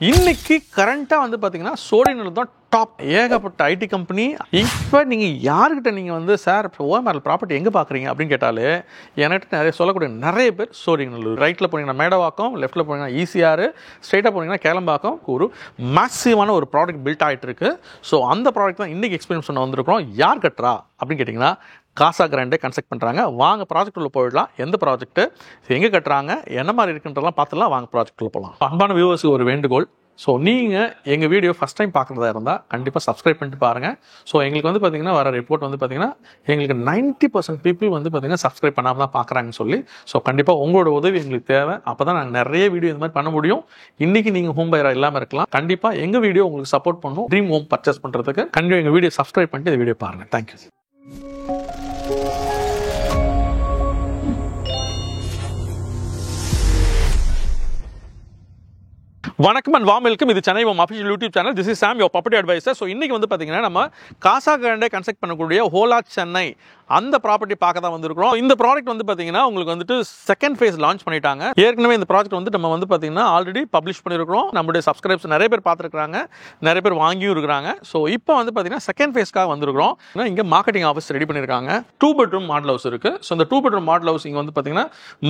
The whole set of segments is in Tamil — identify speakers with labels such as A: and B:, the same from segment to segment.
A: இன்னைக்கு கரண்டா வந்து பாத்தீங்கன்னா சோடினல் தான் டாப். ஏகப்பட்ட ஐடி கம்பெனி. இப்போ நீங்க யாருக்கிட்ட நீங்க வந்து சார் ஓஎம்ஆர்எல் ப்ராப்பர்ட்டி எங்க பாக்குறீங்க அப்படின்னு கேட்டாலே என்கிட்ட நிறைய சொல்லக்கூடிய நிறைய பேர் சோடினல். ரைட்ல போனீங்கன்னா மேடவாக்கம், லெஃப்ட்ல போனீங்கன்னா ஈசிஆர், ஸ்ட்ரெயிட்டா போனீங்கன்னா கேளம்பாக்கம் ஒரு மேசிவான ஒரு ப்ராடக்ட் பில்ட் ஆகிட்டு இருக்கு. ஸோ அந்த ப்ராடக்ட் தான் இன்னைக்கு எக்ஸ்பீரியன்ஸ் பண்ண வந்திருக்கிறோம். யார் கட்டுறா அப்படின்னு கேட்டிங்கன்னா காசா கிராண்டே கன்ஸ்ட்ரக்ட் பண்ணுறாங்க. வாங்க ப்ராஜெக்ட் உள்ள போயிடலாம். எந்த ப்ராஜெக்ட் எங்கே கட்டுறாங்க, என்ன மாதிரி இருக்குன்றலாம் பார்த்துலாம். வாங்க ப்ராஜெக்ட் உள்ள போகலாம். அன்பான வியூவர்ஸுக்கு ஒரு வேண்டுகோள். ஸோ நீங்கள் எங்கள் வீடியோ ஃபஸ்ட் டைம் பார்க்குறதா இருந்தால் கண்டிப்பாக சப்ஸ்கிரைப் பண்ணிட்டு பாருங்கள். ஸோ எங்களுக்கு வந்து பார்த்திங்கன்னா வர ரிப்போர்ட் வந்து பார்த்திங்கன்னா எங்களுக்கு 90% பீப்புள் வந்து பார்த்திங்கன்னா சப்ஸ்கிரைப் பண்ணாமல் தான் பார்க்குறாங்கன்னு சொல்லி. ஸோ கண்டிப்பாக உங்களோட உதவி எங்களுக்கு தேவை. அப்போ தான் நாங்கள் நிறைய வீடியோ இந்த மாதிரி பண்ண முடியும். இன்றைக்கி நீங்கள் ஹோம் பையராக இல்லாமல் இருக்கலாம். கண்டிப்பாக எங்கள் வீடியோ உங்களுக்கு சப்போர்ட் பண்ணும். ட்ரீம் ஹோம் பர்ச்சேஸ் பண்ணுறதுக்கு கண்டிப்பாக எங்கள் வீடியோ சப்ஸ்கிரைப் பண்ணிட்டு இந்த வீடியோ பாருங்கள். தேங்க்யூ. வணக்கம் அண்ட் வார்ம் வெல்கம். இது Chennai home official YouTube channel. This is Sam, your property adviser. So இன்றைக்கி வந்து பார்த்தீங்கன்னா நம்ம காசா கிராண்டே கன்ஸ்ட்ரக்ட் பண்ணக்கூடிய ஹோலா சென்னை அந்த ப்ராப்பர்ட்டி பார்க்க தான் வந்திருக்கிறோம். இந்த ப்ராடக்ட் வந்து பார்த்தீங்கன்னா உங்களுக்கு வந்துட்டு செகண்ட் ஃபேஸ் லான்ச் பண்ணிட்டாங்க. ஏற்கனவே இந்த ப்ராஜெக்ட் வந்து நம்ம வந்து பார்த்தீங்கன்னா ஆல்ரெடி பப்ளிஷ் பண்ணியிருக்கிறோம். நம்மளுடைய சப்ஸ்கிரைப்ஸ் நிறைய பேர் பார்த்துருக்காங்க, நிறைய பேர் வாங்கியும் இருக்கிறாங்க. ஸோ இப்போ வந்து பார்த்தீங்கன்னா செகண்ட் ஃபேஸ்க்காக வந்திருக்கிறோம். இங்கே மார்க்கெட்டிங் ஆஃபீஸ் ரெடி பண்ணியிருக்காங்க. 2 பெட்ரூம் மாடல் ஹவுஸ் இருக்குது. ஸோ இந்த 2 பெட்ரூம் மாடல் ஹவுஸ் இங்கே வந்து பார்த்தீங்கன்னா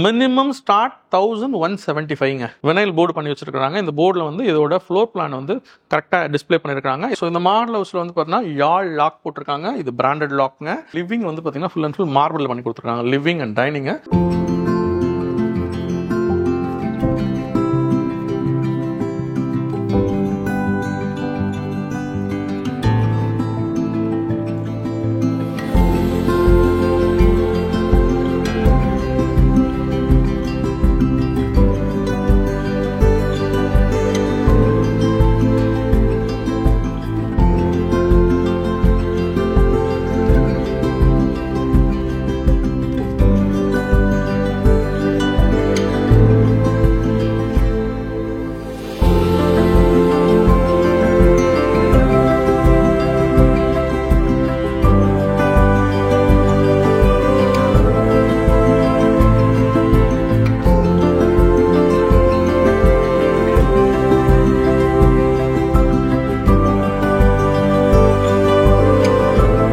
A: மினிமம் ஸ்டார்ட் 1175 வினைல் போர்டு பண்ணி வச்சிருக்காங்க. இந்த போர்டில் வந்து இதோட ஃப்ளோர் பிளான் வந்து கரெக்டாக டிஸ்பிளே பண்ணியிருக்காங்க. ஸோ இந்த மாடல் ஹவுஸில் வந்து பார்த்தீங்கன்னா யாழ் லாக் போட்டிருக்காங்க. இது பிராண்டட் லாக்ங்க. லிவிங் வந்து பார்த்தீங்கன்னா ஃபுல் அண்ட் ஃபுல் மார்பிள் பண்ணி கொடுத்துருக்காங்க. Living and dining.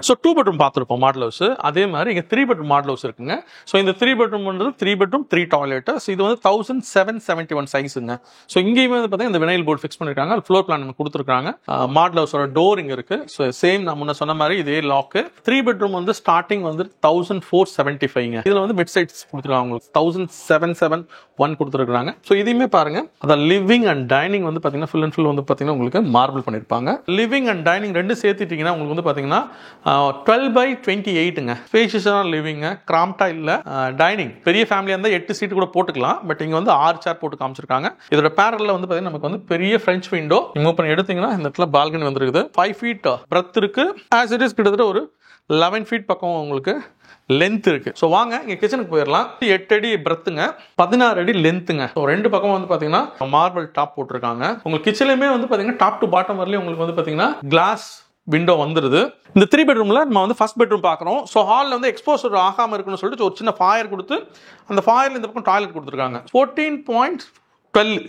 A: So 2 bedroom பார்த்துருப்போம் மாடல் ஹவுஸ். அதே மாதிரி இங்கே 3 பெட்ரூம் மாடல் ஹவுஸ் இருக்குங்க. ஸோ இந்த 3 பெட்ரூம் 3 பெட்ரூம் 3 டாய்லெட். ஸோ இது வந்து 1771 சைஸுங்க. ஸோ இங்கேயுமே வந்து பார்த்தீங்கன்னா இந்த வினைல் போர்டு ஃபிக்ஸ் பண்ணியிருக்காங்க. ஃப்ளோர் பிளான் கொடுத்துருக்காங்க. மாடல் ஹவுஸோட டோர் இங்கே இருக்கு. ஸோ சேம் நான் முன்ன சொன்ன மாதிரி இதே லாக்கு. 3 பெட்ரூம் வந்து ஸ்டார்டிங் வந்து 1475. இதில் வந்து மிட் சைட்ஸ் கொடுத்துருக்காங்க. உங்களுக்கு 1771 கொடுத்துருக்காங்க. ஸோ இதையுமே பாருங்க. அதான் லிவிங் அண்ட் டைனிங் வந்து பார்த்தீங்கன்னா ஃபுல் அண்ட் ஃபுல் வந்து பார்த்தீங்கன்னா உங்களுக்கு மார்பிள் பண்ணியிருப்பாங்க. லிவிங் அண்ட் டைனிங் ரெண்டு சேர்த்துட்டீங்கன்னா உங்களுக்கு வந்து பார்த்தீங்கன்னா 12/28ங்க. ஸ்பேஷியஸான லிவிங், கிராம்டா இல்ல. டைனிங் பெரிய ஃபேமிலியா இருந்தா 8 சீட் கூட போட்டுக்கலாம். பட் இங்க வந்து 6 சேர் போட்டு காமிச்சிருக்காங்க. இதோட பேரல்ல வந்து பாத்தீங்கன்னா நமக்கு வந்து பெரிய ஃப்ரெஞ்ச் விண்டோ. மூவ் பண்ணி எடுத்தீங்கன்னா இந்த இடத்துல பால்கனி வந்துருக்குது. 5 ஃபீட் பிரெத் இருக்கு. ஆஸ் இட் இஸ் கிட்டத்தட்ட ஒரு 11 ஃபீட் பக்கம் உங்களுக்கு லென்த் இருக்கு. ஸோ வாங்க இங்க கிச்சனுக்கு போயிடலாம். 8 அடி பிரெத்துங்க, 16 அடி லென்த்துங்க. ஸோ ரெண்டு பக்கம் வந்து பாத்தீங்கன்னா மார்பிள் டாப் போட்டிருக்காங்க. உங்களுக்கு கிச்சன்லயுமே வந்து பாத்தீங்கன்னா டாப் டு பாட்டம் வரலையும் உங்களுக்கு வந்து பாத்தீங்கன்னா கிளாஸ் விண்டோ வந்துருது. இந்த 3 பெட்ரூம்ல நம்ம வந்து ஃபர்ஸ்ட் பெட்ரூம் பார்க்குறோம். ஸோ ஹாலில் வந்து எக்ஸ்போசர் ஆகாமல் இருக்குன்னு சொல்லிட்டு ஒரு சின்ன ஃபாயர் கொடுத்து அந்த ஃபாயர்ல இந்த பக்கம் டாய்லெட் கொடுத்துருக்காங்க. 14.12.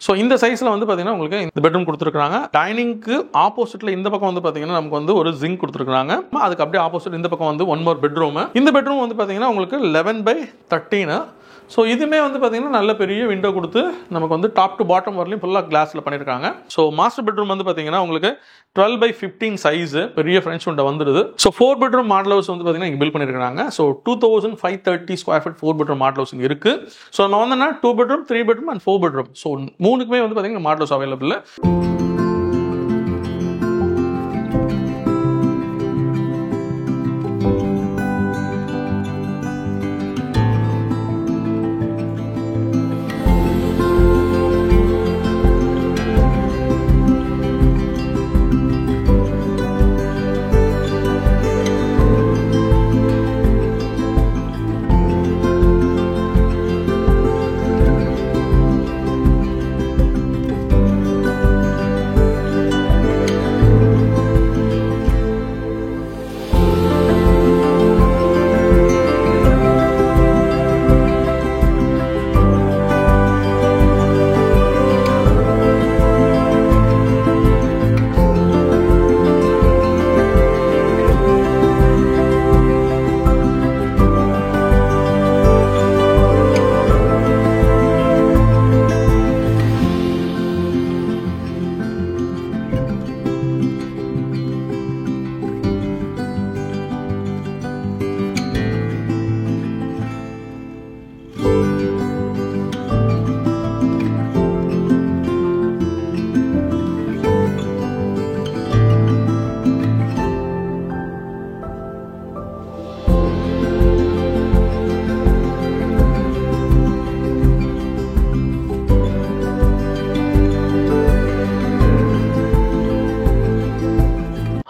A: ஸோ இந்த சைஸில் வந்து பார்த்தீங்கன்னா உங்களுக்கு இந்த பெட்ரூம் கொடுத்துருக்காங்க. டைனிங்க்கு ஆப்போசிட்ல இந்த பக்கம் வந்து பார்த்தீங்கன்னா நமக்கு வந்து ஒரு ஜிங்க் கொடுத்துருக்காங்க. அதுக்கு அப்படியே ஆப்போசிட் இந்த பக்கம் வந்து 1 மோர் பெட்ரூம். இந்த பெட்ரூம் வந்து பார்த்தீங்கன்னா உங்களுக்கு 11/13. ஸோ இதுவுமே வந்து பார்த்தீங்கன்னா நல்ல பெரிய விண்டோ கொடுத்து நமக்கு வந்து டாப் டு பாட்டம் வரலையும் ஃபுல்லாக கிளாஸில் பண்ணியிருக்காங்க. ஸோ மாஸ்டர் பெட்ரூம் வந்து பார்த்தீங்கன்னா உங்களுக்கு 12/15 சைஸ் பெரிய ஃப்ரெஞ்ச் விண்டோ வந்துருது. ஸோ 4 பெட்ரூம் மாடல் ஹவுஸ் வந்து பார்த்தீங்கன்னா இங்கே பில்ட் பண்ணியிருக்காங்க. So 2530 square feet 4 bedroom model house இங்கே இருக்கு. ஸோ நான் வந்து 2 bedroom 3 bedroom and 4 bedroom. So மூணுக்குமே வந்து பார்த்தீங்கன்னா மாடல் ஹவுஸ் அவைலபிள்.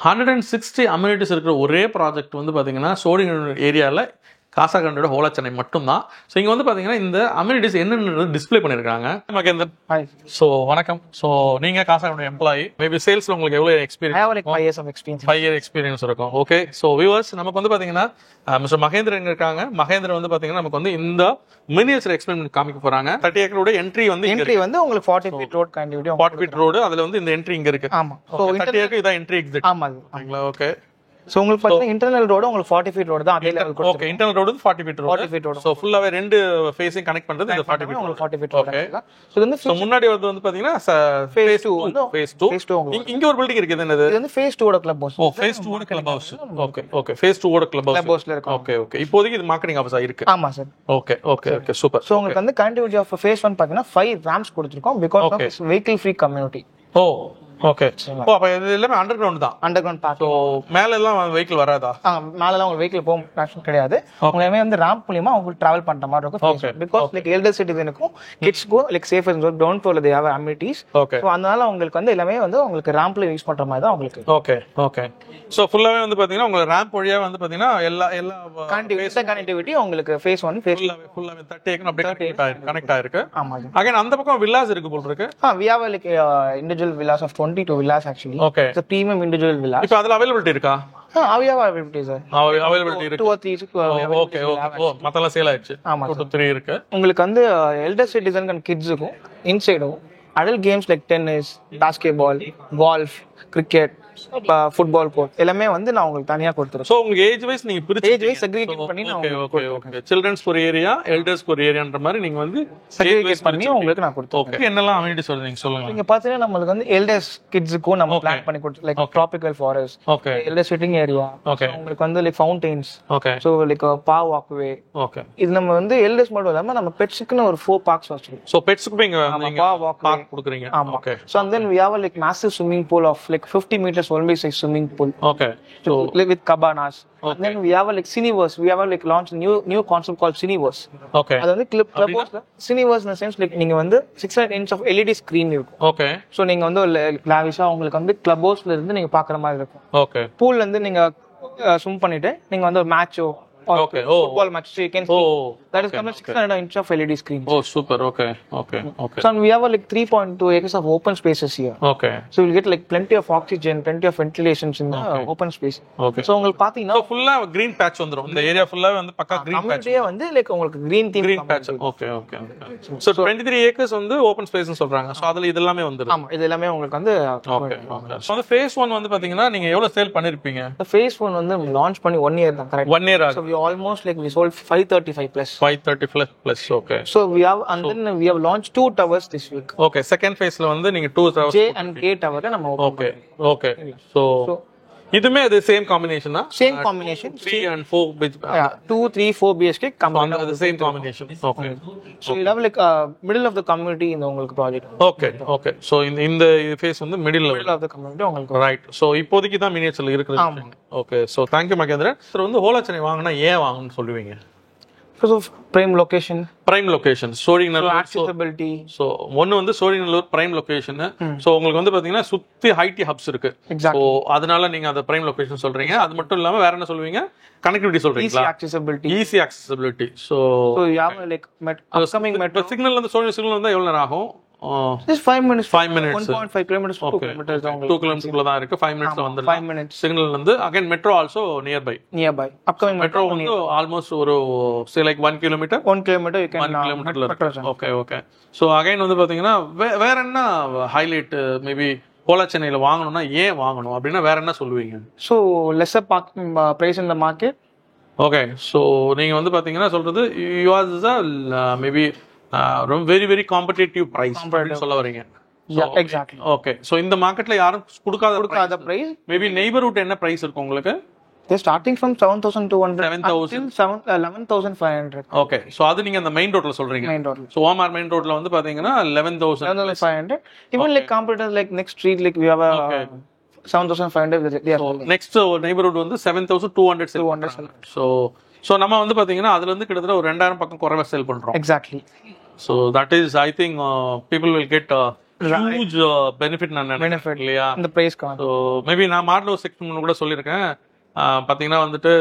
A: 160 அம்யூனிட்டிஸ் இருக்கிற ஒரே ப்ராஜெக்ட் வந்து பார்த்தீங்கன்னா சோழிங்கநல்லூர் ஏரியாவில் காசாகண்டோட ஹோலா சென்னை மட்டும்தான். ஸோ இங்கே வந்து பார்த்தீங்கன்னா இந்த அம்யூனிட்டிஸ் என்னென்ன டிஸ்பிளே பண்ணியிருக்காங்க. மகேந்தர், ஸோ வணக்கம். ஸோ நீங்கள் காசாகண்டோட எம்ப்ளாயி, மேபி சேல்ஸில் உங்களுக்கு எவ்வளோ எக்ஸ்பீரியன்ஸ்? 5 years எக்ஸ்பீரியன்ஸ் இருக்கும். ஓகே, ஸோ வியூவர்ஸ், நமக்கு வந்து பார்த்தீங்கன்னா மிஸ்டர் மகேந்திரன் இருக்காங்க. மகேந்திரன் வந்து பார்த்தீங்கன்னா நமக்கு வந்து இந்த மினியேச்சர் எக்ஸ்பெரிமெண்ட் காமிக்க போறாங்க. 30 ஏக்கரோட என்ட்ரி வந்து
B: உங்களுக்கு 40 feet ரோட் கண்டிவிட்டி
A: 40 feet ரோடு, அதுல வந்து இந்த என்ட்ரி இங்க இருக்கு.
B: ஆமா,
A: சோ 30 ஏக்கர் இதான் என்ட்ரி எக்ஸிட்.
B: ஆமாங்களா?
A: ஓகே.
B: சோ உங்களுக்கு பார்த்தா இன்டர்னல் ரோடு உங்களுக்கு 40 feet ரோடு தான் அதே லெவல் கொடுத்து.
A: Okay, internal road 40 feet road.
B: 40 feet road.
A: So ஃபுல்லாவே ரெண்டு ஃபேஸையும் கனெக்ட் பண்றது இந்த 40 feet.
B: உங்களுக்கு 40 feet ரோடு.
A: ஓகே.
B: சோ இது வந்து
A: சோ முன்னாடி வந்து பாத்தீங்கன்னா phase 2 phase 2 இங்க ஒரு பில்டிங் இருக்கு. என்னது
B: இது? வந்து phase 2 ஓட கிளப் ஹவுஸ்.
A: ஓ, phase 2 ஓட club house. Okay okay, phase 2 ஓட கிளப்
B: ஹவுஸ்ல இருக்கு.
A: Okay okay. இப்போதைக்கு இது மார்க்கெட்டிங் ஆபீஸா இருக்கு.
B: ஆமா sir.
A: Okay okay okay, super.
B: So உங்களுக்கு வந்து கண்டிவிட்டி ஆஃப் phase 1 பாத்தீங்கன்னா 5 ramps கொடுத்திருக்கோம் because of vehicle free community.
A: Oh okay. Oh, அப்ப இது எல்லாமே அண்டர் கிரவுண்ட் தான்.
B: Underground park.
A: சோ மேல எல்லாம் வெஹிக்கிள் வராதா?
B: மேலலாம் உங்களுக்கு வெஹிக்கிள் போக ஆப்ஷன் கிடையாது. உங்களுக்கு வந்து ராம்ப் மூலமா உங்களுக்கு டிராவல் பண்ற மாதிரி இருக்கும். பிகாஸ் லைக் எல்டர் சிட்டிசனுக்கும் கிட்ஸ்க்கும் லைக் சேஃப் அண்ட் கிரவுண்ட் ஃப்ளோர்ல தே ஹேவ் அம்யூனிட்டிஸ். சோ அதனால உங்களுக்கு வந்து எல்லாமே வந்து உங்களுக்கு ராம்ப்ல யூஸ் பண்ற மாதிரி தான் உங்களுக்கு.
A: Okay okay. சோ ஃபுல்லாவே வந்து பாத்தீங்கன்னா உங்களுக்கு ராம்ப் வழியா வந்து பாத்தீங்கன்னா எல்லா
B: கனெக்டிவிட்டி உங்களுக்கு phase 1 phase
A: ஃபுல்லாவே 30 ஏக்கர் அப்படியே கனெக்ட் ஆயிருக்கு.
B: ஆமா.
A: அகைன் அந்த பக்கம் வில்லாஸ் இருக்கு போல இருக்கு.
B: we have like individual villas of 22 villas actually.
A: Okay.
B: It's a premium individual villa.
A: இப்போ அதுல அவைலபிலிட்டி இருக்கா?
B: we have availability sir.
A: Availability இருக்கு.
B: 2 or 3
A: ஓகே ஓ, மத்தெல்லாம் சேல் ஆயிடுச்சு.
B: ஆமா,
A: 2 to 3 இருக்கு.
B: உங்களுக்கு வந்து எல்டர் சிட்டிசன் அண்ட் கிட்ஸுக்கும் இன்சைடும் adult games like tennis, basketball, golf, cricket, football court எல்லாமே வந்து நான் உங்களுக்கு தனியா கொடுத்துறேன்.
A: சோ உங்களுக்கு ஏஜ் வைஸ் நீங்க பிரிச்சு
B: ஏஜ் வைஸ் செக்ரிகேட் பண்ணி நான்
A: ஓகே ஓகே. சில்ட்ரன்ஸ் ஒரு ஏரியா, எல்டர்ஸ் ஒரு ஏரியான்ற மாதிரி நீங்க வந்து
B: செக்ரிகேட் பண்ணி உங்களுக்கு நான் கொடுத்தேன்.
A: ஓகே. என்னெல்லாம் அம்யூனிட்டிஸ் வருது நீங்க சொல்லுங்க.
B: நீங்க பாத்தீங்கன்னா நம்மளுக்கு வந்து எல்டர்ஸ் கிட்ஸ்க்கு நம்ம பிளான் பண்ணி கொடுத்து like tropical forest,
A: okay,
B: elder sitting area,
A: okay,
B: உங்களுக்கு வந்து like fountains,
A: okay,
B: so like பா வாக்வே,
A: ஓகே.
B: இது நம்ம வந்து எல்டர்ஸ் மட்டும் இல்லாம நம்ம பெட்ஸ்க்குன்னு ஒரு 4 parks வச்சிருக்கோம்.
A: சோ பெட்ஸ்க்கு நீங்க
B: பா வாக்வே
A: பார்க் கொடுக்குறீங்க.
B: Okay. So and then we have like massive swimming pool of like 50 meters only size swimming pool.
A: Okay.
B: So with cabanas. And then we have like Cineverse. We have like launched new concept called Cineverse.
A: Okay.
B: அது வந்து clubhouse Cineverse in the sense like நீங்க வந்து 600 inch of LED screen இருக்கும்.
A: Okay.
B: So நீங்க வந்து லாவிஷா உங்களுக்கு வந்து clubhouse-ல இருந்து நீங்க பார்க்குற மாதிரி இருக்கும்.
A: Okay.
B: Pool ல இருந்து நீங்க swim பண்ணிட்டு நீங்க வந்து மேட்சோ
A: Okay. Oh.
B: Football match so you can see. That is
A: Okay.
B: coming 600 inch of LED screen.
A: Oh, super. Okay. Okay. Okay.
B: So we have like 3.2 acres of open spaces here.
A: Okay.
B: So you'll get like plenty of oxygen, plenty of ventilations in the open space.
A: Okay.
B: So உங்களுக்கு பாத்தீங்கன்னா
A: ஃபுல்லா green patch வந்துரும். இந்த ஏரியா ஃபுல்லாவே வந்து பக்கா green patch.
B: கம்யூனிட்டியே வந்து லைக் உங்களுக்கு green theme
A: patch. Okay, okay. So 23 acres வந்து open space னு சொல்றாங்க. சோ அதுல இதெல்லாம் வந்துரும்.
B: ஆமா, இது எல்லாமே உங்களுக்கு வந்து
A: Okay, okay. So the phase 1 வந்து பாத்தீங்கன்னா நீங்க எவ்வளவு சேல் பண்ணிருப்பீங்க?
B: phase 1 வந்து லான்ச் பண்ணி 1 year தான் கரெக்ட்.
A: 1 year ஆகுது.
B: So we almost like we sold 535 plus.
A: 535 plus. Okay.
B: So we have and then we have launched 2 towers this week.
A: Okay, second phase ல வந்து நீங்க 2 towers
B: J and K tower நம்ம
A: okay, okay. So இதுமே அது சேம் காம்பினேஷனா?
B: Same combination
A: 3 and 4
B: yeah 2 3 4 BHK combined
A: the same combination. Okay.
B: So you have like middle of the community இந்த உங்களுக்கு ப்ராஜெக்ட்.
A: Okay, okay. So இந்த phase வந்து middle
B: of the community உங்களுக்கு
A: right. So இப்போதைக்கு தான் மினியேச்சர்ல இருக்குது. Okay. So thank you Mahendran. Sir வந்து ஹோலா சென்னை வாங்குனா ஏன் வாங்கணும்னு சொல்லுவீங்க?
B: Because of prime location.
A: Prime location. Sholinganallur
B: accessibility.
A: So ஒன்னு வந்து சோழிங்கநல்லூர் prime location. So உங்களுக்கு வந்து பாத்தீங்கன்னா சுத்தி ஐடி ஹப்ஸ் இருக்கு. So அதனால நீங்க அந்த prime location சொல்றீங்க. அது மட்டும் இல்லாம வேற என்ன சொல்லுவீங்க? கனெக்டிவிட்டி சொல்றீங்களா? Easy accessibility. So
B: you have like upcoming metro
A: signal வந்து சோழிங்கநல்லூர் சிக்னல் வந்து எவ்வளவு நேரம் ஆகும்?
B: Just 5 minutes.
A: 5 minutes.
B: 1.5 kilometers. 2 kilometers.
A: 2 kilometers குள்ள தான் இருக்கு. 5 minutes வந்து
B: 5 minutes.
A: சிக்னல் வந்து again metro also nearby.
B: Upcoming
A: metro வந்து almost ஒரு say like 1 kilometer.
B: 1 kilometer you can
A: 1 kilometer. Okay, okay. So again வந்து பாத்தீங்கன்னா வேற என்ன ஹைலைட் மேபி ஹோலா சென்னையில வாங்கணும்னா ஏன் வாங்கணும் அப்படின்னா வேற என்ன சொல்லுவீங்க?
B: So lesser parking price in the market.
A: Okay. So நீங்க வந்து பாத்தீங்கன்னா சொல்றது yours is maybe very very competitive price அப்படின்னு சொல்ல வரீங்க.
B: Yeah, exactly.
A: Okay. So இந்த மார்க்கெட்ல யாரும் கொடுக்காத
B: price.
A: Maybe neighborhood என்ன price இருக்கு உங்களுக்கு?
B: They're starting from 7,200
A: 7,000
B: until 11,500.
A: Okay. So அது நீங்க அந்த மெயின் ரோட்ல சொல்றீங்க.
B: Main road.
A: So OMR main roadல வந்து பாத்தீங்கன்னா 11,500.
B: Even like competitors like next street like we have a 7,500.
A: So next neighborhood வந்து 7,200. So நம்ம வந்து பாத்தீங்கன்னா அதுல இருந்து கிட்டத்தட்ட ஒரு 2000 பக்கம் குறைவா சேல் பண்றோம்.
B: Exactly.
A: So that is I think people will get huge benefit நான் நினைக்கிறேன் இல்லையா
B: இந்த பிரைஸ்க்கு.
A: ஸோ மேபி நான் மாடல் செக்ஷன் கூட சொல்லியிருக்கேன். பாத்தீங்கன்னா வந்துட்டு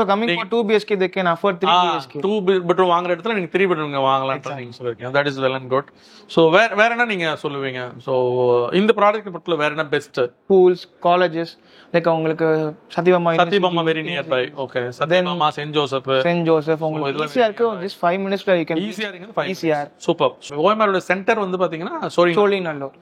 B: coming for 2 BHK they can afford 3 BHK.
A: 2 bedroom வாங்குற இடத்துல நீங்க 3 bedroom வாங்கலாம்னு நீங்க சொல்லிருக்கீங்க. That is well and good. So வேற என்ன நீங்க சொல்லுவீங்க? ஸோ இந்த ப்ராடக்ட் பத்தில வேற என்ன பெஸ்ட்?
B: ஸ்கூல்ஸ், காலேஜஸ், லைக் உங்களுக்கு
A: Sathyabama very nearby. Okay, Sathyabama, saint Joseph
B: உங்களுக்கு ஈஸியா இருக்கு. just 5 minutes you can
A: ஈஸியா. சூப்பர். ஓஎம்ஆரோட சென்டர் வந்து பாத்தீங்கன்னா சோழிநல்லூர்.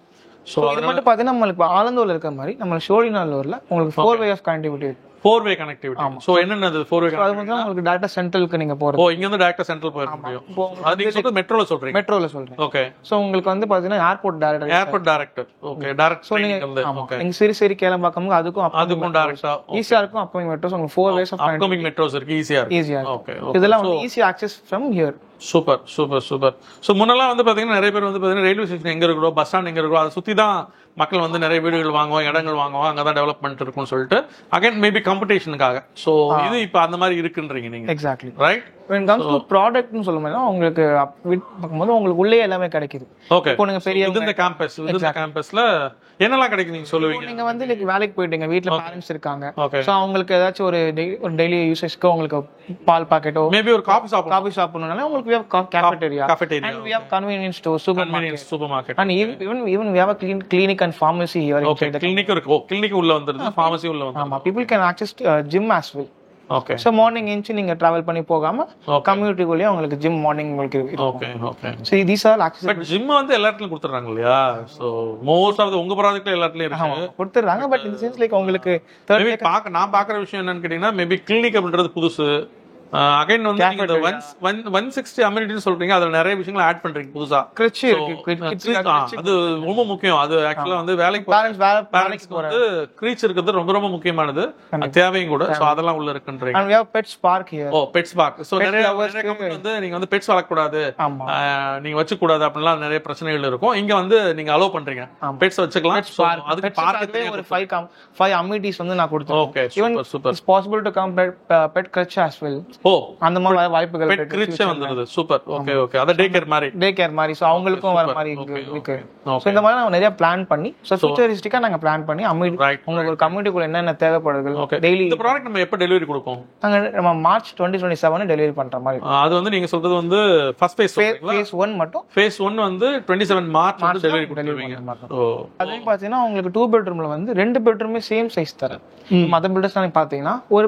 B: ஸோ இது மட்டும் பார்த்தீங்கன்னா நம்மளுக்கு ஆலந்தூர்ல இருக்கிற மாதிரி நம்ம சோழிநல்லூர்ல உங்களுக்கு 4 way of connectivity.
A: 4 way connectivity. So என்னது 4 way
B: connectivity? அது உங்களுக்கு டைரக்டா சென்ட்ரலுக்கு நீங்க போறது.
A: இங்க இருந்து டைரக்டா சென்ட்ரல் போக முடியும். அது நீங்க சொல்றது மெட்ரோல சொல்றீங்க? மெட்ரோல சொல்றேன். ஓகே.
B: சோ உங்களுக்கு வந்து பாத்தீங்கன்னா airport direct.
A: Okay, direct train வந்து. ஓகே.
B: நீங்க சிறு கேளம்பாக்கம் அதுக்கும் டைரக்டா ஈஸியா இருக்கும். அப்கமிங் மெட்ரோஸ் உங்களுக்கு 4 ways of
A: அப்கமிங் மெட்ரோஸ் இருக்கு, ஈஸியா இருக்கு. ஓகே.
B: இதெல்லாம் வந்து easy access from here.
A: Super. So முன்னெல்லாம் வந்து பாத்தீங்கன்னா நிறைய பேர் வந்து பாத்தீங்கன்னா ரயில்வே ஸ்டேஷன் எங்க இருக்கோ, பஸ் ஸ்டாண்ட் எங்க இருக்கோ அதை சுத்தி தான் மக்கள் வந்து நிறைய வீடுகள் வாங்குவாங்க, இடங்கள் வாங்குவாங்க, அங்கதான் டெவலப்மெண்ட் இருக்கும்னு சொல்லிட்டு அகைன் மேபி காம்படிஷனுக்காக. சோ இது இப்ப அந்த மாதிரி இருக்குன்றீங்க நீங்க.
B: Exactly
A: right.
B: when comes to product னு சொல்லும்போது உங்களுக்கு பார்க்கும்போது உங்களுக்கு உள்ளே எல்லாமே கிடைக்குது.
A: ஓகே. இப்போ நீங்க பெரிய இந்த கேம்பஸ்ல என்னெல்லாம் கிடைக்கும் நீங்க சொல்லுவீங்க?
B: நீங்க வந்து லைக் வேலைக்கு போயிட்டீங்க, வீட்ல பேரண்ட்ஸ் இருக்காங்க, சோ அவங்களுக்கு ஏதாச்சும் ஒரு டெய்லி யூசேஜ்க்கு உங்களுக்கு பால் பாக்கெட்டோ மேபி ஒரு காபி ஷாப்னால உங்களுக்கு we have cafeteria and we have convenience store, supermarket and even we have a clinic and pharmacy here.
A: Okay, clinic இருக்கு. clinic உள்ள வந்துருது, pharmacy உள்ள வந்துருது.
B: ஆமா, people can access gym as well.
A: Okay.
B: So morning எஞ்சி நீங்க டிராவல் பண்ணி போகாம கம்யூனிட்டிக்குள்ளே உங்களுக்கு ஜிம் மார்னிங் உங்களுக்கு இருக்கு.
A: Okay.
B: So these are access.
A: But gym வந்து எல்லா இடத்துலயும் கொடுத்துறாங்க இல்லையா? சோ மோஸ்ட் ஆஃப் உங்க ப்ராஜெக்ட்ல எல்லா இடத்துலயும் இருக்கு,
B: கொடுத்துறாங்க. பட் இந்த சென்ஸ் லைக் உங்களுக்கு
A: நான் பாக்குற விஷயம் என்னன்னு கேட்டீங்கன்னா மேபி கிளினிக் அப்படின்றது புதுசு. அகைன் வந்து நீங்க 160 அம்யூனிட்டின்னு சொல்றீங்க, அதுல நிறைய விஷயங்களை ஆட் பண்றீங்க புதுசா.
B: கிரிட்ச் இருக்கு,
A: அது ரொம்ப முக்கியம். அது ஆக்சுவலா வந்து வேலைக்கு பேரண்ட்ஸ் வந்து கிரீச் இருக்குது ரொம்ப ரொம்ப முக்கியமானது, தேவையும் கூட. சோ அதெல்லாம் உள்ள இருக்குன்றீங்க.
B: and we have pets park here.
A: pets park. So நிறைய கம்பெனி வந்து நீங்க வந்து பெட்ஸ் வளர்க்க கூடாது, நீங்க வச்சு கூடாது அப்படிலாம் நிறைய பிரச்சனைகள் இருக்கும். இங்க வந்து நீங்க அலோவ் பண்றீங்க, பெட்ஸ் வச்சுக்கலாம். அதுக்கு பார்க்கவே
B: ஒரு 5 அம்யூனிட்டிஸ் வந்து நான் கொடுத்தேன்.
A: Okay, super.
B: It's possible to come pet crutch as well. அந்த மாதிரி வாய்ப்புகள்
A: பெட் கிரிட்ச் வந்துருது. சூப்பர். ஓகே. அத டே கேர் மாதிரி சோ அவங்களுக்கும் வர மாதிரி இருக்கு. சோ இந்த மாதிரி நாங்க நிறைய பிளான் பண்ணி சோ ஃபியூச்சரிஸ்டிக்கா நாங்க பிளான் பண்ணி உங்களுக்கு ஒரு கம்யூனிட்டிக்குள்ள என்னென்ன தேவைப்படுது டெய்லி. இந்த ப்ராடக்ட் நம்ம எப்ப டெலிவரி கொடுப்போம்?
B: நம்ம மார்ச் 2027 டெலிவரி பண்ற மாதிரி.
A: அது வந்து நீங்க சொல்றது வந்து ஃபர்ஸ்ட் ஃபேஸ் 1 மட்டும். ஃபேஸ் 1 வந்து 27 மார்ச் வந்து டெலிவரி கொடுத்துருவீங்க.
B: அதே பாத்தீங்கன்னா உங்களுக்கு 2 பெட்ரூம்ல வந்து 2 பெட்ரூமே சேம் சைஸ் தரேன். மத்த பில்டர்ஸ் நீங்க பாத்தீங்கன்னா ஒரு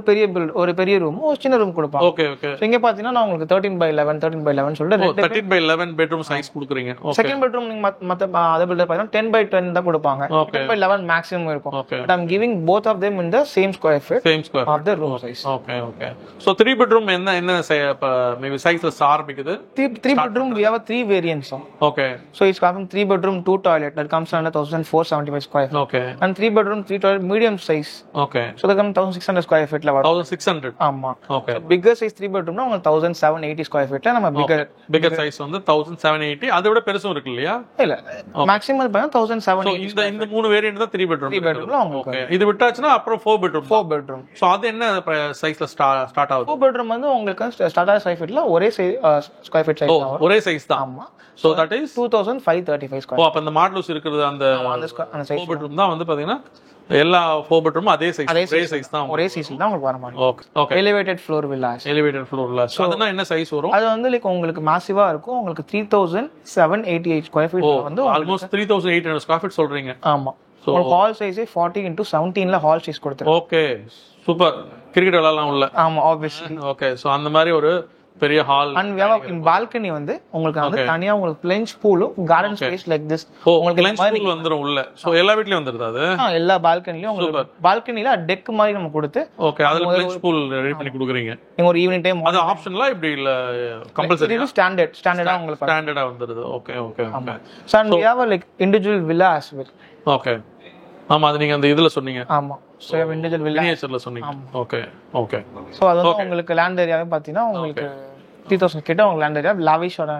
B: பெரிய ரூம், ஒரு சின்ன ரூம் கொடுப்பாங்க.
A: ஓகே.
B: இங்க பாத்தீங்கன்னா நான் உங்களுக்கு 13x11 சொல்லிட்டு
A: 13x11 பெட்ரூம் சைஸ் கொடுக்குறீங்க.
B: செகண்ட் பெட்ரூம் நீங்க மத்த அதர் பில்டர் பாத்தீங்கன்னா 10x10 தான் கொடுப்பாங்க. 10x11 மேக்ஸிமம் இருக்கும். But I'm giving both of them in the same square feet of the room size.
A: Okay. So 3 bedroom என்ன மேபி சைஸ்ல ஆரம்பிக்குது?
B: 3 bedroom we have 3 variants.
A: Okay.
B: So it's coming 3 bedroom 2 toilet that comes under 1475 square feet.
A: Okay.
B: And 3 bedroom 3 toilet medium size.
A: Okay.
B: So that comes 1600 square feet la varum.
A: 1600.
B: ஆமா.
A: Okay.
B: So bigger size 3 bedroom na உங்களுக்கு 1780 square feet la நம்ம
A: bigger size வந்து 1780. அதை விட பெருசும் இருக்கு இல்லையா?
B: இல்ல. மேக்ஸிமம் பார்த்தா 1780.
A: So இந்த மூணு வேரியன்ட் தான் 3 bedroom.
B: 3 bedroom ல உங்களுக்கு.
A: Okay. இது விட்டாச்சுனா அப்புறம் 4 bedroom.
B: 4 bedroom.
A: So அது என்ன சைஸ்ல ஸ்டார்ட் ஆகுது?
B: 4 bedroom வந்து உங்களுக்கு ஸ்டார்ட் ஆகுற சைஸ் ஃபீட்ல ஒரே ஸ்கொயர் ஃபீட் சைஸ் தான்.
A: ஒரே சைஸ் தான்.
B: ஆமா.
A: So that is
B: 2535 square.
A: அப்ப அந்த மாடல்ஸ் இருக்குது அந்த 4 bedroom தான் வந்து பாத்தீங்கன்னா எல்லா 4 bedroom அதே சைஸ் தான்.
B: ஒரே சைஸ்ல தான் உங்களுக்கு வர மாதிரி.
A: Okay.
B: Elevated floor villas.
A: So அதனா என்ன சைஸ் வரும்?
B: அது வந்து லைக் உங்களுக்கு மாசிவா இருக்கும். உங்களுக்கு 3788 ஸ்கொயர் ஃபீட் வந்து
A: ஆல்மோஸ்ட் 3800 ஸ்கொயர் ஃபீட் சொல்றீங்க.
B: ஆமா. சோ ஹால் சைஸ் 40x17 ல ஹால் சைஸ் கொடுத்துறேன்.
A: Okay, super. கிரிக்கெட் விளையாடலாம் உள்ள.
B: ஆமா, ஆப்வியஸ்லி.
A: ஓகே. சோ அந்த மாதிரி ஒரு பெரிய hall
B: and we have in balcony வந்து உங்களுக்கு வந்து தனியா உங்களுக்கு plunge pool garden space like this
A: உங்களுக்கு plunge pool வந்துரும் உள்ள. சோ எல்லா வீட்லயும் வந்துருது அது?
B: எல்லா பால்கனிலயும் உங்களுக்கு பால்கனில டெக் மாதிரி நம்ம கொடுத்து
A: ஓகே அதுல plunge pool ரெடி பண்ணி கொடுக்குறீங்க.
B: நீங்க ஒரு ஈவினிங் டைம்
A: அது ஆப்ஷனலா இப்படி இல்ல கம்பல்சரி?
B: இது ஸ்டாண்டர்டா உங்களுக்கு
A: ஸ்டாண்டர்டா வந்துருது. Okay.
B: so and we have like individual villa as well.
A: Okay. ஆமா, அது நீங்க அந்த இதுல சொன்னீங்க.
B: ஆமா. so individual villa
A: மினியேச்சர்ல சொன்னீங்க. ஓகே.
B: so அது வந்து உங்களுக்கு லேண்ட் ஏரியாவே பாத்தீங்கன்னா உங்களுக்கு 3000 கிட்ட உங்களுக்கு லேண்ட் ஏரியா லாவிஷோட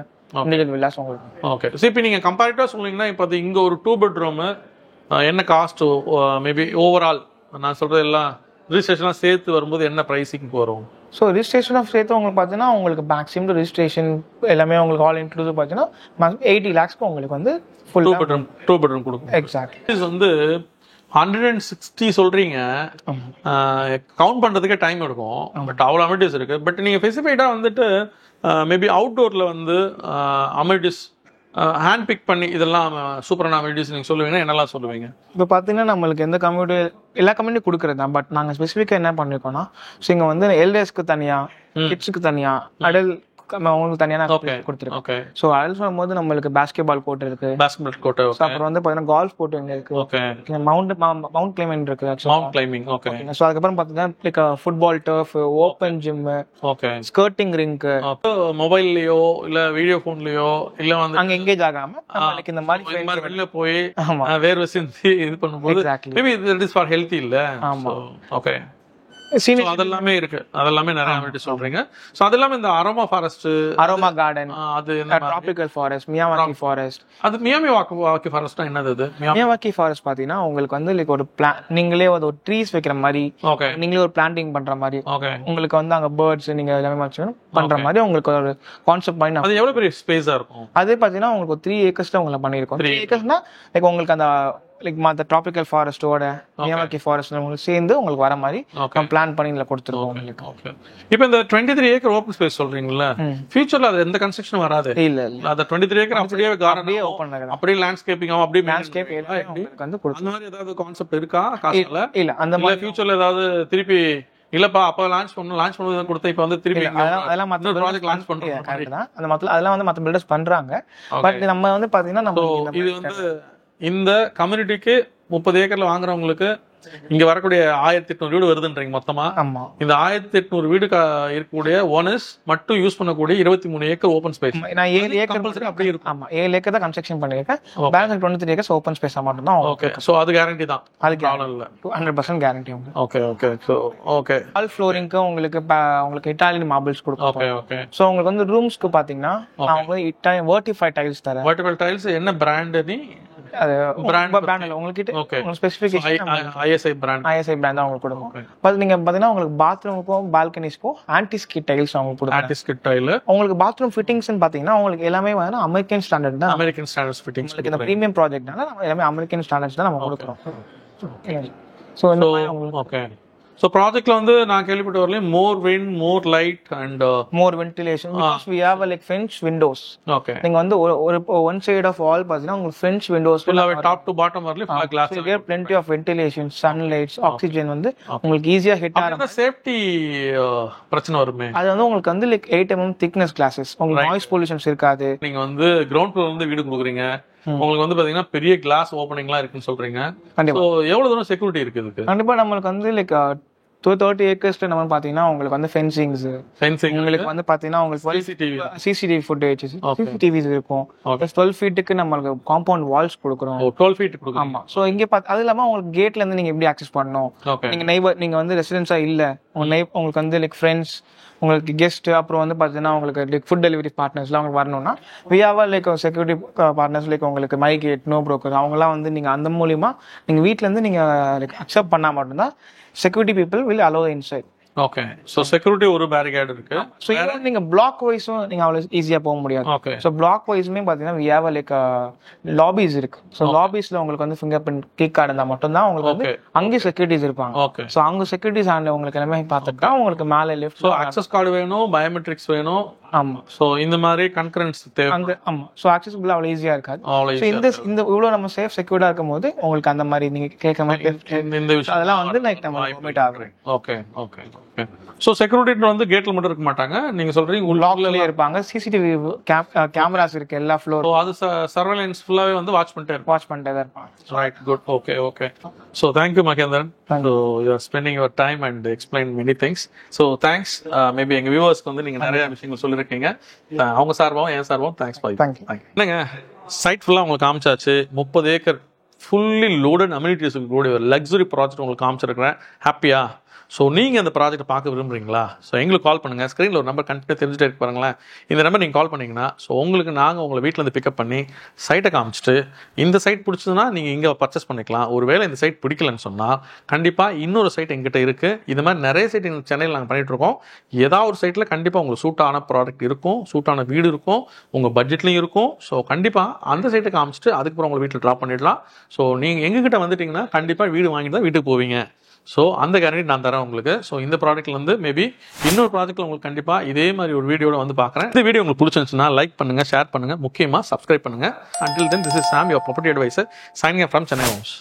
B: இண்டிவிஜுவல் வில்லாஸ் உங்களுக்கு.
A: ஓகே. சோ இப்போ நீங்க கம்பேரிட்டிவா சொல்றீங்கன்னா இப்போ இங்க ஒரு 2 bedroom என்ன காஸ்ட் மேபி ஓவரால் நான் சொல்றது எல்லாம் ரிஜிஸ்ட்ரேஷன்லாம் சேர்த்து வரும்போது என்ன ப்ரைஸிங் வரும்?
B: ஸோ ரிஜிஸ்ட்ரேஷன் ஆஃப் சேர்த்து உங்களுக்கு பார்த்தீங்கன்னா உங்களுக்கு மேக்ஸிமம் ரிஜிஸ்ட்ரேஷன் எல்லாமே உங்களுக்கு ஆல் இன்க்ளூசிவ் பார்த்தீங்கன்னா 80 lakhsக்கு உங்களுக்கு வந்து ஃபுல்
A: 2 bedroom கொடுக்கும்.
B: எக்ஸாக்ட்.
A: இது வந்து 160 சொல்றீங்க, கவுண்ட் பண்றதுக்கே டைம் எடுக்கும். பட் அவ்வளோ அமெனிட்டிஸ் இருக்கு. பட் நீங்க ஸ்பெசிஃபைடா வந்துட்டு மேபி அவுட்டோர்ல வந்து அமெனிட்டிஸ் ஹேண்ட் பிக் பண்ணி இதெல்லாம் சூப்பரான அமெனிட்டிஸ் நீங்க சொல்லுவீங்கன்னா என்னெல்லாம் சொல்லுவீங்க?
B: இப்போ பார்த்தீங்கன்னா நம்மளுக்கு எந்த கம்யூனிட்டி எல்லா கம்யூனிட்டி கொடுக்குறது தான். பட் நாங்கள் ஸ்பெசிஃபிக்காக என்ன பண்ணியிருக்கோம்னா, ஸோ இங்கே வந்து எல்டர்ஸ்க்கு தனியாக, கிட்ஸுக்கு தனியாக, அடல் அவங்களுக்கு தனியாக கொடுத்துருக்கோம். ஸோ அடல் சொல்லும்போது நம்மளுக்கு பேஸ்கெட் பால் கோர்ட் இருக்கு,
A: பேஸ்கெட் கோர்ட்,
B: அப்புறம் வந்து பார்த்தீங்கன்னா கால்ஃப் கோர்ட் இங்கே இருக்கு, மவுண்ட் கிளைம்பிங் இருக்கு.
A: Mount climbing, okay.
B: ஸோ அதுக்கப்புறம் பார்த்தீங்கன்னா like football turf, open gym,
A: okay,
B: skating rink.
A: மொபைல்லயோ இல்ல வீடியோ போன்லயோ இல்ல வந்து
B: அங்க எங்கேஜ் ஆகாம நம்மளுக்கு இந்த மாதிரி
A: வெளில போய் வேர்வை சிந்தி இது பண்ணும்போது maybe it is for healthy இல்ல.
B: ஆமா,
A: ஓகே. அதெல்லாமே இருக்கு, அதெல்லாமே நிறைய அமெனிட்டிஸ் சொல்றீங்க. சோ அதெல்லாம் இந்த அரோமா ஃபாரஸ்ட்,
B: அரோமா கார்டன்,
A: அது
B: ட்ராபிக்கல் ஃபாரஸ்ட், மியாவாக்கி ஃபாரஸ்ட்.
A: அது மியாவாக்கி ஃபாரஸ்ட்னா என்னது? அது
B: மியாவாக்கி ஃபாரஸ்ட் பாத்தீங்கன்னா உங்களுக்கு வந்து லைக் ஒரு நீங்களே ஒரு ட்ரீஸ் வைக்கிற மாதிரி, நீங்களே ஒரு பிளான்டிங் பண்ற மாதிரி, உங்களுக்கு வந்து அங்க பேர்ட்ஸ் நீங்க எல்லாமே பண்ற மாதிரி உங்களுக்கு ஒரு கான்செப்ட் பண்ணி.
A: அது எவ்வளவு பெரிய ஸ்பேஸா இருக்கும்?
B: அது பாத்தீங்கன்னா உங்களுக்கு 3 acresல உங்களுக்கு பண்ணிருக்கோம். 3 acresனா லைக் உங்களுக்கு அந்த லைக் மற்ற ட்ராபிக்கல் ஃபாரஸ்டோட மியாவாக்கி ஃபாரஸ்ட் உங்களுக்கு சேர்ந்து உங்களுக்கு வர மாதிரி பிளான் பண்ணி இதுல கொடுத்துருக்கோம் உங்களுக்கு.
A: இப்போ இந்த 23 ஏக்கர் ஓப்பன் ஸ்பேஸ் சொல்றீங்கல்ல, ஃபியூச்சர்ல அது எந்த கன்ஸ்ட்ரக்ஷன் வராது?
B: இல்ல,
A: அந்த 23 ஏக்கர் அப்படியே கார்டன்
B: ஓபன் ஆகும்,
A: அப்படியே லேண்ட்ஸ்கேப்பிங் ஆகும், அப்படியே
B: லேண்ட்ஸ்கேப் வந்து
A: அந்த மாதிரி ஏதாவது கான்செப்ட் இருக்கா காசுல?
B: இல்ல அந்த மாதிரி
A: ஃபியூச்சர்ல ஏதாவது திருப்பி இல்லப்பா அப்ப லான்ச் பண்ணது கொடுத்த இப்ப வந்து திருப்பி
B: அதெல்லாம் மத்த ப்ராஜெக்ட் லான்ச் பண்றோம். கரெக்ட் தான். அந்த மத்த அதெல்லாம் வந்து மத்த பில்டர்ஸ் பண்றாங்க. பட் நம்ம வந்து பாத்தீங்கன்னா நம்ம
A: இது வந்து இந்த கம்யூனிட்டிக்கு 30 ஏக்கர்ல வாங்குறவங்களுக்கு இங்க வரக்கூடிய 1800 வீடு வருதுன்றீங்க மொத்தமா.
B: ஆமா,
A: இந்த 1800 வீடு இருக்கக்கூடிய ஓனர்ஸ் மட்டும் யூஸ் பண்ணக்கூடிய 23 ஏக்கர் ஓபன் ஸ்பேஸ்.
B: நான் 7 ஏக்கர் அப்படி இருக்கும். ஆமா, 7 ஏக்கர் தான் கன்ஸ்ட்ரக்ஷன் பண்ணிருக்கேன். பேலன்ஸ் 23 ஏக்கர்ஸ் ஓபன் ஸ்பேஸா மட்டும் தான்.
A: ஓகே, சோ அது கேரண்டி தான், அது ப்ராப்ளம் இல்ல,
B: 100% கேரண்டி உங்களுக்கு.
A: Okay okay. So okay,
B: all ஃப்ளோரிங்க்கு உங்களுக்கு இட்டாலியன் மார்பிள்ஸ் கொடுப்போம்.
A: Okay okay.
B: சோ உங்களுக்கு வந்து ரூம்ஸ்க்கு பாத்தீங்கன்னா நான் உங்களுக்கு இட்டாலியன் வெர்டிஃபைட் டைல்ஸ் தரேன்.
A: வெர்டிஃபைட் டைல்ஸ் என்ன பிராண்ட்? நீ
B: அது பிராண்ட் இல்ல உங்களுக்கு ஸ்பெசிஃபிகேஷன்
A: ISI பிராண்ட்
B: தான் உங்களுக்கு கொடுக்கும். பட் நீங்க பாத்தீங்கன்னா உங்களுக்கு பாத்ரூமுக்கும் பால்கனிஸ்க்கும் ஆன்டி-ஸ்கிட் டைல்ஸ் உங்களுக்கு கொடுக்கும்.
A: Anti skid tile.
B: உங்களுக்கு பாத்ரூம் ஃபிட்டிங்ஸ்னு பாத்தீங்கன்னா உங்களுக்கு எல்லாமே வந்து அமெரிக்கன் ஸ்டாண்டர்ட் தான்.
A: American standards fittings.
B: உங்களுக்கு இந்த பிரீமியம் ப்ராஜெக்ட்னால நம்ம எல்லாமே அமெரிக்கன் ஸ்டாண்டர்ட்ஸ் தான் நம்ம கொடுக்குறோம். So
A: okay. So ப்ராஜெக்ட்ல வந்து நான் கேள்விப்பட்ட வரலையும் more wind, more light and
B: more ventilation because we have like French windows.
A: Okay.
B: நீங்க வந்து ஒரு one side of wall பாத்தீங்கன்னா உங்களுக்கு French windows
A: full top to bottom வரல full glass.
B: So there plenty of ventilation, sunlight, oxygen வந்து உங்களுக்கு ஈஸியா ஹிட் ஆகும்.
A: சேஃப்டி பிரச்சனை வருமே? அது
B: வந்து உங்களுக்கு வந்து like 8 mm thickness glasses. உங்களுக்கு noise pollutions இருக்காது.
A: நீங்க வந்து கிரவுண்ட் ஃப்ளோர்ல இருந்து வீடு கொடுக்குறீங்க, உங்களுக்கு வந்து பாத்தீங்கன்னா பெரிய கிளாஸ் ஓபனிங்லாம் இருக்குன்னு சொல்றீங்க. சோ எவ்வளவு தூரம் செக்யூரிட்டி இருக்கு இதுக்கு?
B: கண்டிப்பா நம்மளுக்கு வந்து லைக் 30 ஏக்கர்ஸ்ல நம்ம பாத்தீங்கன்னா உங்களுக்கு வந்து ஃபென்சிங் உங்களுக்கு வந்து பாத்தீங்கன்னா உங்களுக்கு சிசிடிவி ஃபுட்டேஜஸ் சிசிடிவிஸ் இருக்கும். 12 ஃபீட்டுக்கு நம்மளுக்கு காம்பவுண்ட் வால்ஸ் கொடுக்குறோம்.
A: 12 ஃபீட் கொடுக்குறோம்.
B: ஆமா. சோ இங்க அது இல்லாம உங்களுக்கு கேட்ல இருந்து நீங்க எப்படி ஆக்சஸ் பண்ணணும், நீங்க நெய்பர் நீங்க வந்து ரெசிடென்ஸா இல்ல உங்களுக்கு வந்து லைக் ஃப்ரெண்ட்ஸ் உங்களுக்கு கெஸ்ட் அப்புறம் வந்து பாத்தீங்கன்னா உங்களுக்கு லைக் ஃபுட் டெலிவரி பார்ட்னர்ஸ்லாம் உங்களுக்கு வரணும்னா we have like security partners like உங்களுக்கு மைகேட், நோ புரோக்கர் அவங்கலாம் வந்து நீங்க அந்த மூலியமா நீங்க வீட்ல இருந்து நீங்க லைக் அக்செப்ட் பண்ணா மட்டும்தான் security people will allow inside.
A: Okay. So security ஒரு பேரிகேட் இருக்கு.
B: சோ இது நீங்க பிளாக் வைஸும் நீங்க அவ்வளவு ஈஸியா போக முடியாது.
A: ஓகே.
B: சோ பிளாக் வைஸ்மே பாத்தீங்கன்னா we have like லாபிஸ் இருக்கு. சோ லாபிஸ்ல உங்களுக்கு வந்து ஃபிங்கர் பிரிண்ட் கிளிக் கார்டு இருந்தா மட்டும் தான் உங்களுக்கு வந்து அங்க செக்யூரிட்டிஸ் இருப்பாங்க.
A: ஓகே.
B: சோ அங்க செக்யூரிட்டிஸ் ஆண்ட உங்களுக்கு எல்லாமே பார்த்துட்டா உங்களுக்கு மேல லெஃப்ட்
A: சோ அக்சஸ் கார்டு வேணும், பயோமெட்ரிக்ஸ் வேணும்.
B: ஆமா.
A: சோ இந்த மாதிரி கன்கரன்ஸ் தேவை
B: அங்க. ஆமா. சோ அக்சஸபிள் அவ்வளவு ஈஸியா இருக்காது. சோ இந்த இவ்வளவு நம்ம சேஃப் செக்யூர்டா இருக்கும்போது உங்களுக்கு அந்த மாதிரி நீங்க கேட்க மாதிரி
A: இந்த விஷயம்
B: அதெல்லாம் வந்து லைக் நம்ம மீட் ஆகுறோம்.
A: Okay okay okay. So security வந்து கேட்ல மட்டும் இருக்க மாட்டாங்க, நீங்க சொல்றீங்க
B: லாக்லயே இருப்பாங்க. சிசிடிவி கேமராஸ் இருக்கு எல்லா ஃப்ளோர்.
A: சோ அது சர்வேலன்ஸ் ஃபுல்லாவே வந்து வாட்ச் பண்ணிட்டே
B: தான் இருப்பாங்க.
A: Right, good. Okay okay. So thank you Mahendran. So you are spending your time and explain many things. So thanks. Maybe எங்க வியூவர்ஸ்க்கு வந்து நீங்க நிறைய விஷயங்கள் சொல்லிருக்கீங்க. அவங்க சார்பாவும் என் சார்பாவும் தேங்க்ஸ் பாய். என்னங்க சைட் ஃபுல்லா உங்களுக்கு காமிச்சாச்சு. 30 ஏக்கர் ஃபுல்லி லோடட் அம்யூனிட்டிஸ் ஒரு லக்ஸுரி ப்ராஜெக்ட் உங்களுக்கு காமிச்சிருக்கிறேன். ஹாப்பியா? ஸோ நீங்கள் அந்த ப்ராஜெக்ட் பார்க்க விரும்புறீங்களா? ஸோ எங்களுக்கு கால் பண்ணுங்கள். ஸ்க்ரீனில் ஒரு நம்பர் கண்டிப்பாக தெரிஞ்சுட்டே இருக்கு பாருங்களேன். இந்த நம்பர் நீங்கள் கால் பண்ணிங்கன்னா ஸோ உங்களுக்கு நாங்கள் உங்களை வீட்டிலேருந்து பிக்கப் பண்ணி சைட்டை காமிச்சிட்டு இந்த சைட் பிடிச்சதுன்னா நீங்கள் இங்கே பர்ச்சேஸ் பண்ணிக்கலாம். ஒருவேளை இந்த சைட் பிடிக்கலன்னு சொன்னால் கண்டிப்பாக இன்னொரு சைட் எங்கிட்ட இருக்குது. இது மாதிரி நிறைய சைட் எங்கள் சென்னையில் நாங்கள் பண்ணிகிட்டு இருக்கோம். ஏதாவது ஒரு சைட்டில் கண்டிப்பாக உங்களுக்கு சூட்டான ப்ராடக்ட் இருக்கும், சூட்டான வீடு இருக்கும், உங்கள் பட்ஜெட்லையும் இருக்கும். ஸோ கண்டிப்பாக அந்த சைட்டை காமிச்சிட்டு அதுக்கப்புறம் உங்களை வீட்டில் ட்ராப் பண்ணிடலாம். ஸோ நீங்கள் எங்ககிட்ட வந்துட்டிங்கன்னா கண்டிப்பாக வீடு வாங்கி தான் வீட்டுக்கு போவீங்க. ஸோ அந்த கேரண்டி நான் தரேன் உங்களுக்கு. ஸோ இந்த ப்ராடக்ட்ல வந்து மேபி இன்னொரு ப்ராஜெக்ட்ல உங்களுக்கு கண்டிப்பாக இதே மாதிரி ஒரு வீடியோட வந்து பார்க்குறேன். இந்த வீடியோ உங்களுக்கு பிடிச்சிருந்துச்சுன்னா லைக் பண்ணுங்க, ஷேர் பண்ணுங்க, முக்கியமாக சப்ஸ்கிரைப் பண்ணுங்க. Until then, this is Sam, your property advisor, signing off from Chennai Homes.